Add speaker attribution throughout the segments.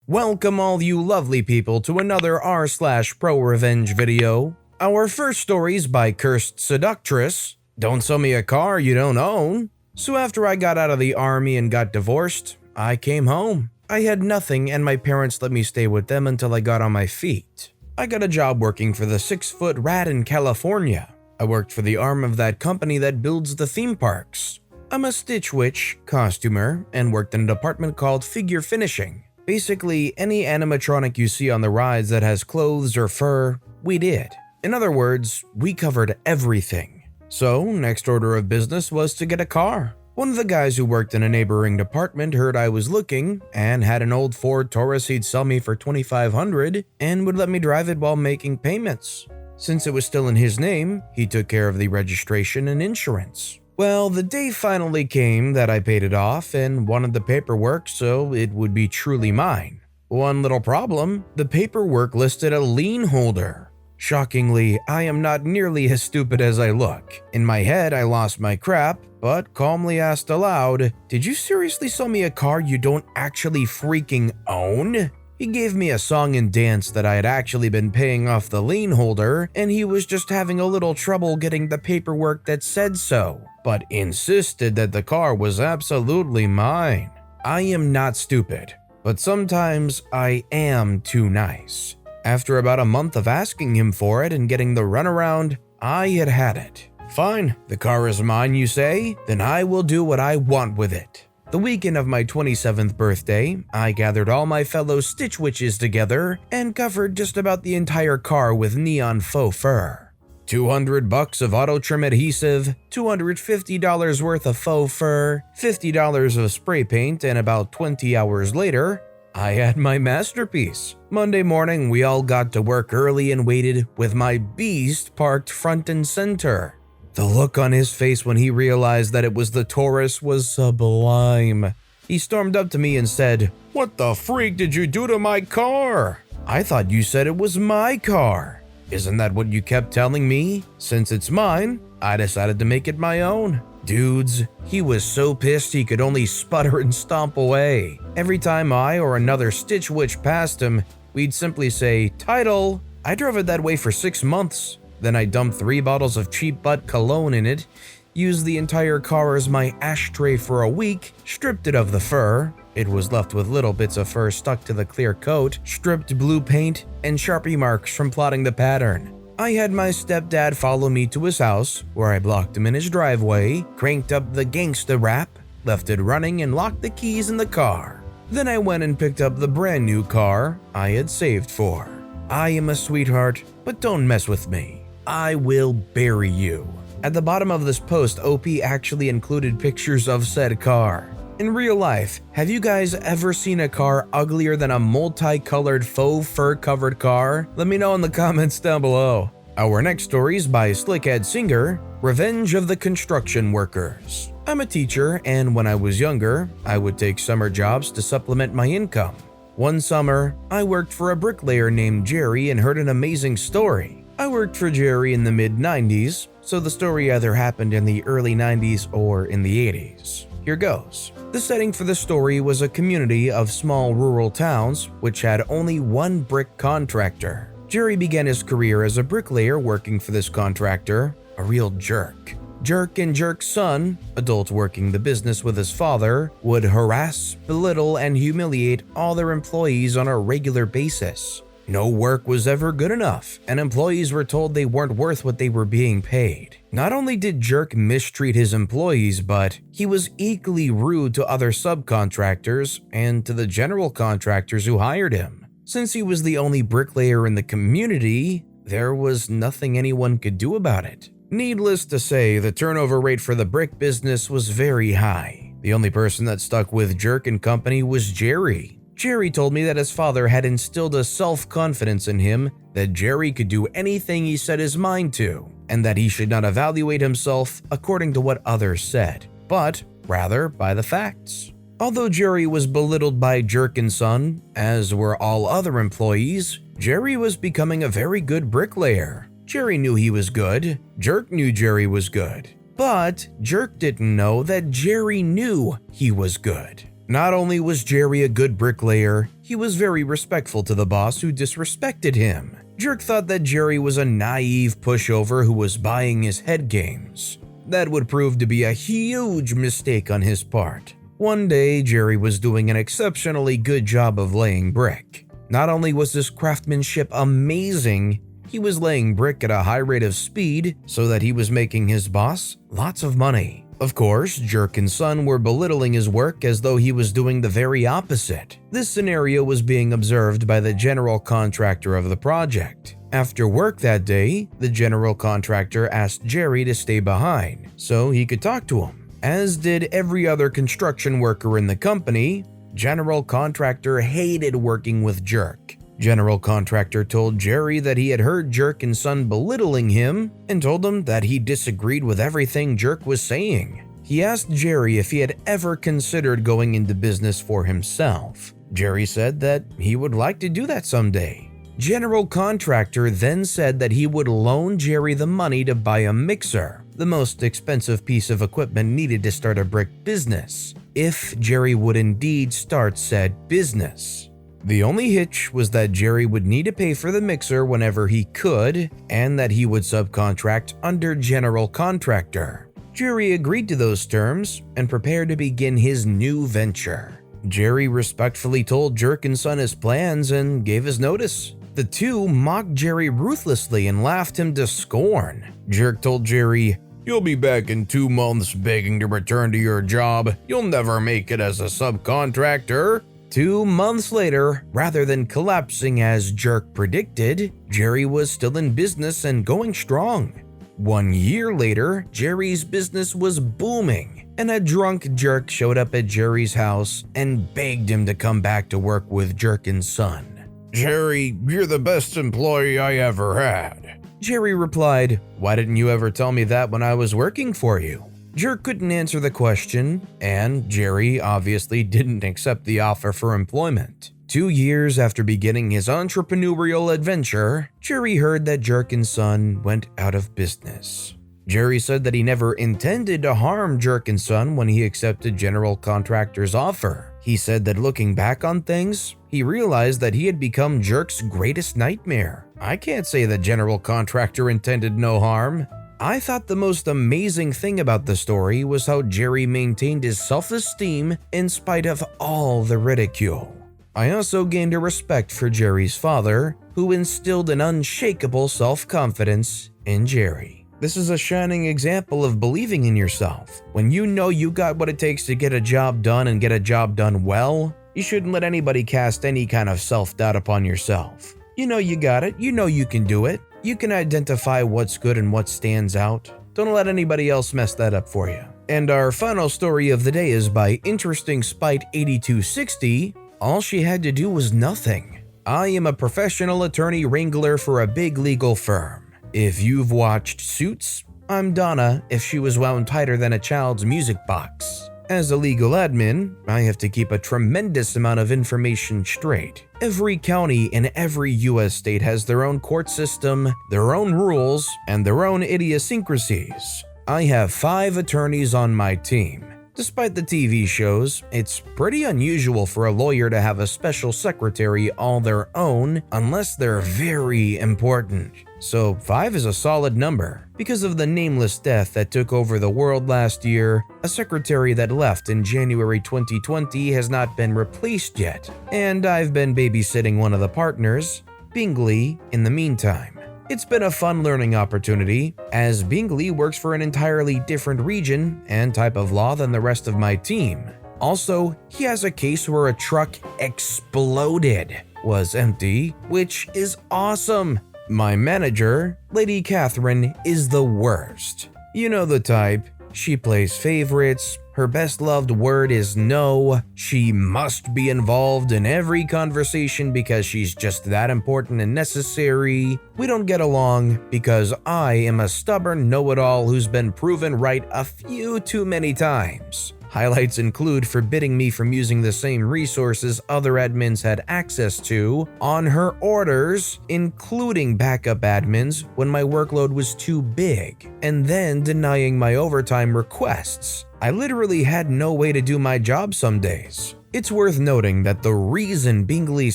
Speaker 1: Welcome all you lovely people to another r/prorevenge video. Our first story's by Cursed Seductress. Don't sell me a car you don't own. So after I got out of the army and got divorced, I came home. I had nothing and my parents let me stay with them until I got on my feet. I got a job working for the 6-foot rat in California. I worked for the arm of that company that builds the theme parks. I'm a Stitch Witch, costumer, and worked in a department called Figure Finishing. Basically, any animatronic you see on the rides that has clothes or fur, we did. In other words, we covered everything. So, next order of business was to get a car. One of the guys who worked in a neighboring department heard I was looking and had an old Ford Taurus he'd sell me for $2,500 and would let me drive it while making payments. Since it was still in his name, he took care of the registration and insurance. Well, the day finally came that I paid it off and wanted the paperwork so it would be truly mine. One little problem, the paperwork listed a lien holder. Shockingly, I am not nearly as stupid as I look. In my head, I lost my crap, but calmly asked aloud, "Did you seriously sell me a car you don't actually freaking own?" He gave me a song and dance that I had actually been paying off the lien holder, and he was just having a little trouble getting the paperwork that said so, but insisted that the car was absolutely mine. I am not stupid, but sometimes I am too nice. After about a month of asking him for it and getting the runaround, I had it. Fine, the car is mine, you say? Then I will do what I want with it. The weekend of my 27th birthday, I gathered all my fellow Stitch Witches together and covered just about the entire car with neon faux fur. $200 of auto trim adhesive, $250 worth of faux fur, $50 of spray paint, and about 20 hours later, I had my masterpiece. Monday morning, we all got to work early and waited with my beast parked front and center. The look on his face when he realized that it was the Taurus was sublime. He stormed up to me and said, "What the freak did you do to my car? I thought you said it was my car. Isn't that what you kept telling me? Since it's mine, I decided to make it my own." Dudes, he was so pissed he could only sputter and stomp away. Every time I or another Stitch Witch passed him, we'd simply say, "Title." I drove it that way for 6 months. Then I dumped 3 bottles of cheap butt cologne in it, used the entire car as my ashtray for a week, stripped it of the fur. It was left with little bits of fur stuck to the clear coat, stripped blue paint, and Sharpie marks from plotting the pattern. I had my stepdad follow me to his house, where I blocked him in his driveway, cranked up the gangsta rap, left it running, and locked the keys in the car. Then I went and picked up the brand new car I had saved for. I am a sweetheart, but don't mess with me. I will bury you. At the bottom of this post, OP actually included pictures of said car. In real life, have you guys ever seen a car uglier than a multicolored faux fur covered car? Let me know in the comments down below. Our next story is by Slickhead Singer, Revenge of the Construction Workers. I'm a teacher, and when I was younger, I would take summer jobs to supplement my income. One summer, I worked for a bricklayer named Jerry and heard an amazing story. I worked for Jerry in the mid-90s, so the story either happened in the early 90s or in the 80s. Here goes. The setting for the story was a community of small rural towns which had only one brick contractor. Jerry began his career as a bricklayer working for this contractor, a real jerk. Jerk and Jerk's son, adult working the business with his father, would harass, belittle, and humiliate all their employees on a regular basis. No work was ever good enough, and employees were told they weren't worth what they were being paid. Not only did Jerk mistreat his employees, but he was equally rude to other subcontractors and to the general contractors who hired him. Since he was the only bricklayer in the community, there was nothing anyone could do about it. Needless to say, the turnover rate for the brick business was very high. The only person that stuck with Jerk and company was Jerry. Jerry told me that his father had instilled a self-confidence in him that Jerry could do anything he set his mind to, and that he should not evaluate himself according to what others said, but rather by the facts. Although Jerry was belittled by Jerk and Son, as were all other employees, Jerry was becoming a very good bricklayer. Jerry knew he was good, Jerk knew Jerry was good, but Jerk didn't know that Jerry knew he was good. Not only was Jerry a good bricklayer, he He was very respectful to the boss who disrespected him. Jerk thought that Jerry was a naive pushover who was buying his head games. That would prove to be a huge mistake on his part. One day, Jerry was doing an exceptionally good job of laying brick. Not only was his craftsmanship amazing, he was laying brick at a high rate of speed so that he was making his boss lots of money. Of course, Jerk and Son were belittling his work as though he was doing the very opposite. This scenario was being observed by the general contractor of the project. After work that day, the general contractor asked Jerry to stay behind so he could talk to him. As did every other construction worker in the company, general contractor hated working with Jerk. General contractor told Jerry that he had heard Jerk and Son belittling him and told him that he disagreed with everything Jerk was saying. He asked Jerry if he had ever considered going into business for himself. Jerry said that he would like to do that someday. General contractor then said that he would loan Jerry the money to buy a mixer, the most expensive piece of equipment needed to start a brick business, if Jerry would indeed start said business. The only hitch was that Jerry would need to pay for the mixer whenever he could, and that he would subcontract under general contractor. Jerry agreed to those terms and prepared to begin his new venture. Jerry respectfully told Jerk and Son his plans and gave his notice. The two mocked Jerry ruthlessly and laughed him to scorn. Jerk told Jerry, "You'll be back in 2 months begging to return to your job. You'll never make it as a subcontractor." 2 months later, rather than collapsing as Jerk predicted, Jerry was still in business and going strong. 1 year later, Jerry's business was booming, and a drunk Jerk showed up at Jerry's house and begged him to come back to work with Jerk and Son. "Jerry, you're the best employee I ever had." Jerry replied, "Why didn't you ever tell me that when I was working for you?" Jerk couldn't answer the question, and Jerry obviously didn't accept the offer for employment. 2 years after beginning his entrepreneurial adventure, Jerry heard that Jerk and Son went out of business. Jerry said that he never intended to harm Jerk and Son when he accepted general contractor's offer. He said that looking back on things, he realized that he had become Jerk's greatest nightmare. I can't say that general contractor intended no harm. I thought the most amazing thing about the story was how Jerry maintained his self-esteem in spite of all the ridicule. I also gained a respect for Jerry's father, who instilled an unshakable self-confidence in Jerry. This is a shining example of believing in yourself. When you know you got what it takes to get a job done and get a job done well, you shouldn't let anybody cast any kind of self-doubt upon yourself. You know you got it, you know you can do it. You can identify what's good and what stands out. Don't let anybody else mess that up for you. And our final story of the day is by Interesting Spite 8260. All she had to do was nothing. I am a professional attorney wrangler for a big legal firm. If you've watched Suits, I'm Donna if she was wound tighter than a child's music box. As a legal admin, I have to keep a tremendous amount of information straight. Every county in every US state has their own court system, their own rules, and their own idiosyncrasies. I have 5 attorneys on my team. Despite the TV shows, it's pretty unusual for a lawyer to have a special secretary all their own unless they're very important. So 5 is a solid number. Because of the nameless death that took over the world last year, a secretary that left in January 2020 has not been replaced yet, and I've been babysitting one of the partners, Bingley, in the meantime. It's been a fun learning opportunity, as Bingley works for an entirely different region and type of law than the rest of my team. Also, he has a case where a truck exploded, was empty, which is awesome. My manager, Lady Catherine, is the worst. You know the type. She plays favorites. Her best loved word is no. She must be involved in every conversation because she's just that important and necessary. We don't get along because I am a stubborn know-it-all who's been proven right a few too many times. Highlights include forbidding me from using the same resources other admins had access to on her orders, including backup admins when my workload was too big, and then denying my overtime requests. I literally had no way to do my job some days. It's worth noting that the reason Bingley's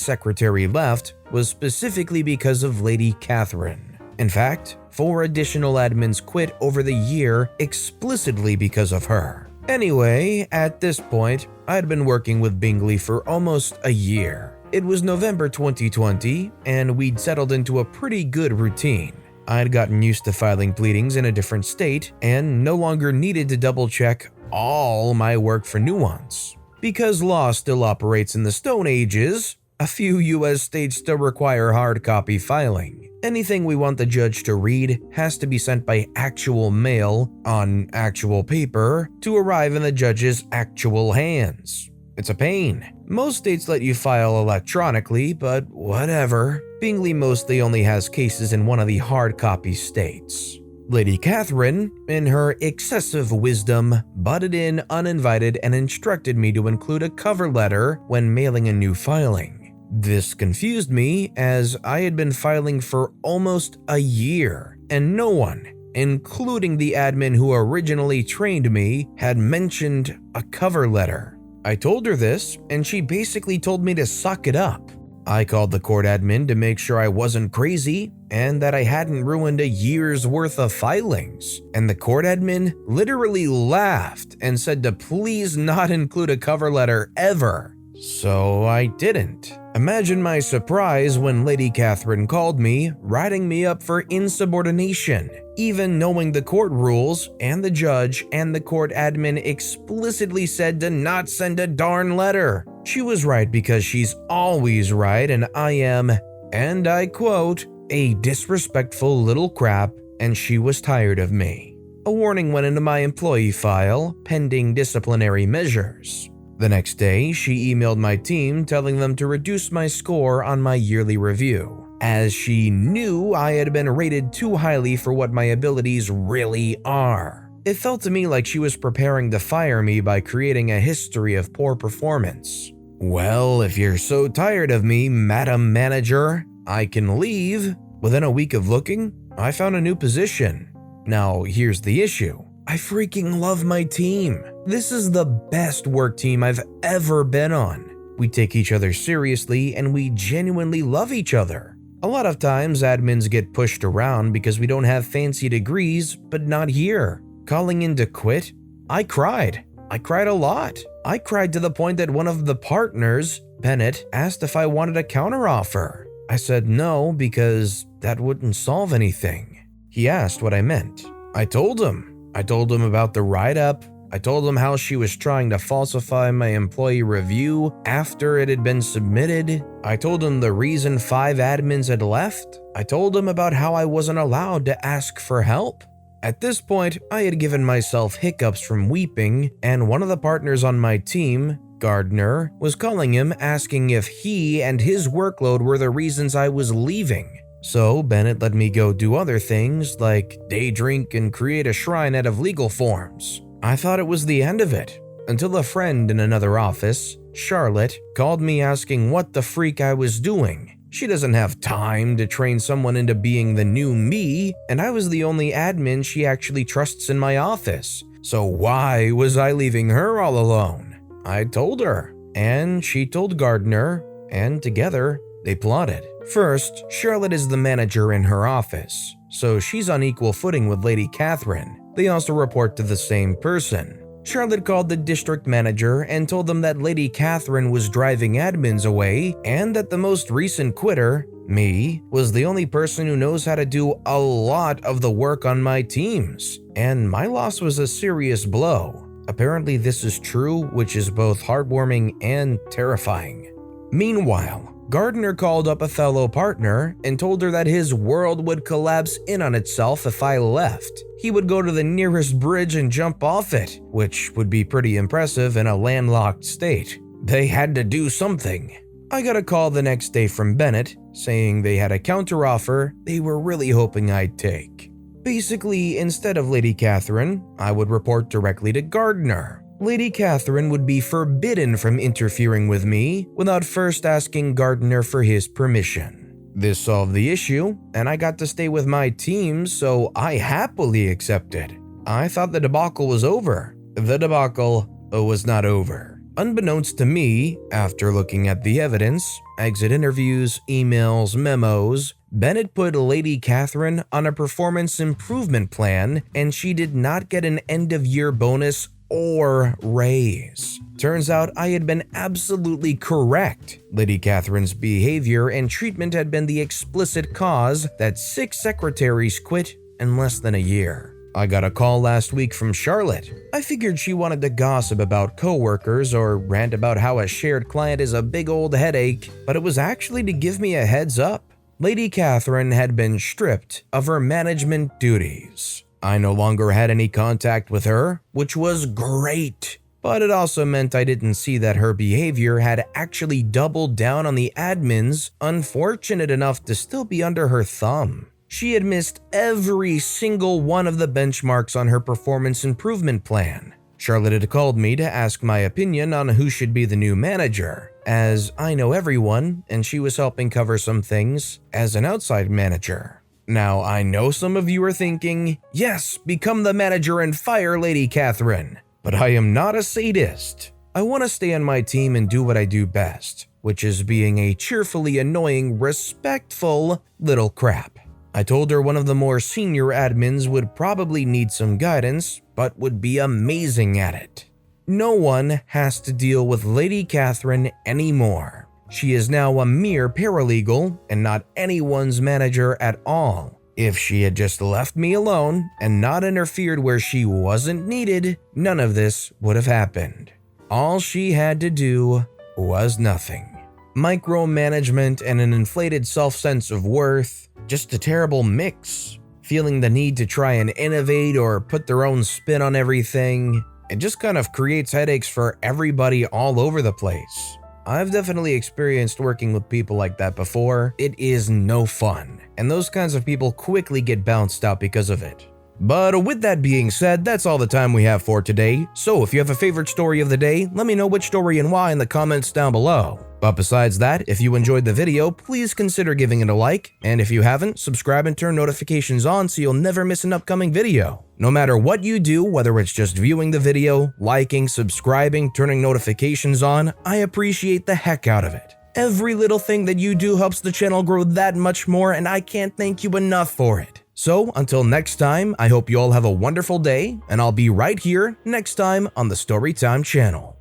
Speaker 1: secretary left was specifically because of Lady Catherine. In fact, 4 additional admins quit over the year explicitly because of her. Anyway, at this point, I had been working with Bingley for almost a year. It was November 2020, and we'd settled into a pretty good routine. I had gotten used to filing pleadings in a different state and no longer needed to double-check all my work for nuance. Because law still operates in the Stone Ages, a few US states still require hard copy filing. Anything we want the judge to read has to be sent by actual mail on actual paper to arrive in the judge's actual hands. It's a pain. Most states let you file electronically, but whatever. Bingley mostly only has cases in one of the hard copy states. Lady Catherine, in her excessive wisdom, butted in uninvited and instructed me to include a cover letter when mailing a new filing. This confused me as I had been filing for almost a year, and no one, including the admin who originally trained me, had mentioned a cover letter. I told her this, and she basically told me to suck it up. I called the court admin to make sure I wasn't crazy and that I hadn't ruined a year's worth of filings, and the court admin literally laughed and said to please not include a cover letter ever. So I didn't. Imagine my surprise when Lady Catherine called me, writing me up for insubordination, even knowing the court rules and the judge and the court admin explicitly said to not send a darn letter. She was right because she's always right, and I am, and I quote, a disrespectful little crap, and she was tired of me. A warning went into my employee file, pending disciplinary measures. The next day, she emailed my team telling them to reduce my score on my yearly review, as she knew I had been rated too highly for what my abilities really are. It felt to me like she was preparing to fire me by creating a history of poor performance. Well, if you're so tired of me, Madam Manager, I can leave. Within a week of looking, I found a new position. Now, here's the issue. I freaking love my team. This is the best work team I've ever been on. We take each other seriously and we genuinely love each other. A lot of times admins get pushed around because we don't have fancy degrees, but not here. Calling in to quit? I cried. I cried a lot. I cried to the point that one of the partners, Bennett, asked if I wanted a counteroffer. I said no because that wouldn't solve anything. He asked what I meant. I told him. I told him about the write-up. I told him how she was trying to falsify my employee review after it had been submitted. I told him the reason 5 admins had left. I told him about how I wasn't allowed to ask for help. At this point, I had given myself hiccups from weeping, and one of the partners on my team, Gardner, was calling him asking if he and his workload were the reasons I was leaving. So Bennett let me go do other things like day drink and create a shrine out of legal forms. I thought it was the end of it, until a friend in another office, Charlotte, called me asking what the freak I was doing. She doesn't have time to train someone into being the new me, and I was the only admin she actually trusts in my office. So why was I leaving her all alone? I told her, and she told Gardner, and together they plotted. First, Charlotte is the manager in her office, so she's on equal footing with Lady Catherine. They also report to the same person. Charlotte called the district manager and told them that Lady Catherine was driving admins away and that the most recent quitter, me, was the only person who knows how to do a lot of the work on my teams. And my loss was a serious blow. Apparently this is true, which is both heartwarming and terrifying. Meanwhile, Gardner called up a fellow partner and told her that his world would collapse in on itself if I left. He would go to the nearest bridge and jump off it, which would be pretty impressive in a landlocked state. They had to do something. I got a call the next day from Bennett saying they had a counteroffer they were really hoping I'd take. Basically, instead of Lady Catherine, I would report directly to Gardner. Lady Catherine would be forbidden from interfering with me without first asking Gardner for his permission. This solved the issue, and I got to stay with my team, so I happily accepted. I thought the debacle was over. The debacle was not over. Unbeknownst to me, after looking at the evidence, exit interviews, emails, memos, Bennett put Lady Catherine on a performance improvement plan and she did not get an end-of-year bonus or raise. Turns out I had been absolutely correct. Lady Catherine's behavior and treatment had been the explicit cause that 6 secretaries quit in less than a year. I got a call last week from Charlotte. I figured she wanted to gossip about coworkers or rant about how a shared client is a big old headache, but it was actually to give me a heads up. Lady Catherine had been stripped of her management duties. I no longer had any contact with her, which was great. But it also meant I didn't see that her behavior had actually doubled down on the admins unfortunate enough to still be under her thumb. She had missed every single one of the benchmarks on her performance improvement plan. Charlotte had called me to ask my opinion on who should be the new manager, as I know everyone and she was helping cover some things as an outside manager. Now, I know some of you are thinking, yes, become the manager and fire Lady Catherine. But I am not a sadist. I want to stay on my team and do what I do best, which is being a cheerfully annoying, respectful little crap. I told her one of the more senior admins would probably need some guidance, but would be amazing at it. No one has to deal with Lady Catherine anymore. She is now a mere paralegal and not anyone's manager at all. If she had just left me alone and not interfered where she wasn't needed, none of this would have happened. All she had to do was nothing. Micromanagement and an inflated self-sense of worth, just a terrible mix. Feeling the need to try and innovate or put their own spin on everything, it just kind of creates headaches for everybody all over the place. I've definitely experienced working with people like that before. It is no fun, and those kinds of people quickly get bounced out because of it. But with that being said, that's all the time we have for today. So if you have a favorite story of the day, let me know which story and why in the comments down below. But besides that, if you enjoyed the video, please consider giving it a like, and if you haven't, subscribe and turn notifications on so you'll never miss an upcoming video. No matter what you do, whether it's just viewing the video, liking, subscribing, turning notifications on, I appreciate the heck out of it. Every little thing that you do helps the channel grow that much more, and I can't thank you enough for it. So until next time, I hope you all have a wonderful day, and I'll be right here next time on the Storytime channel.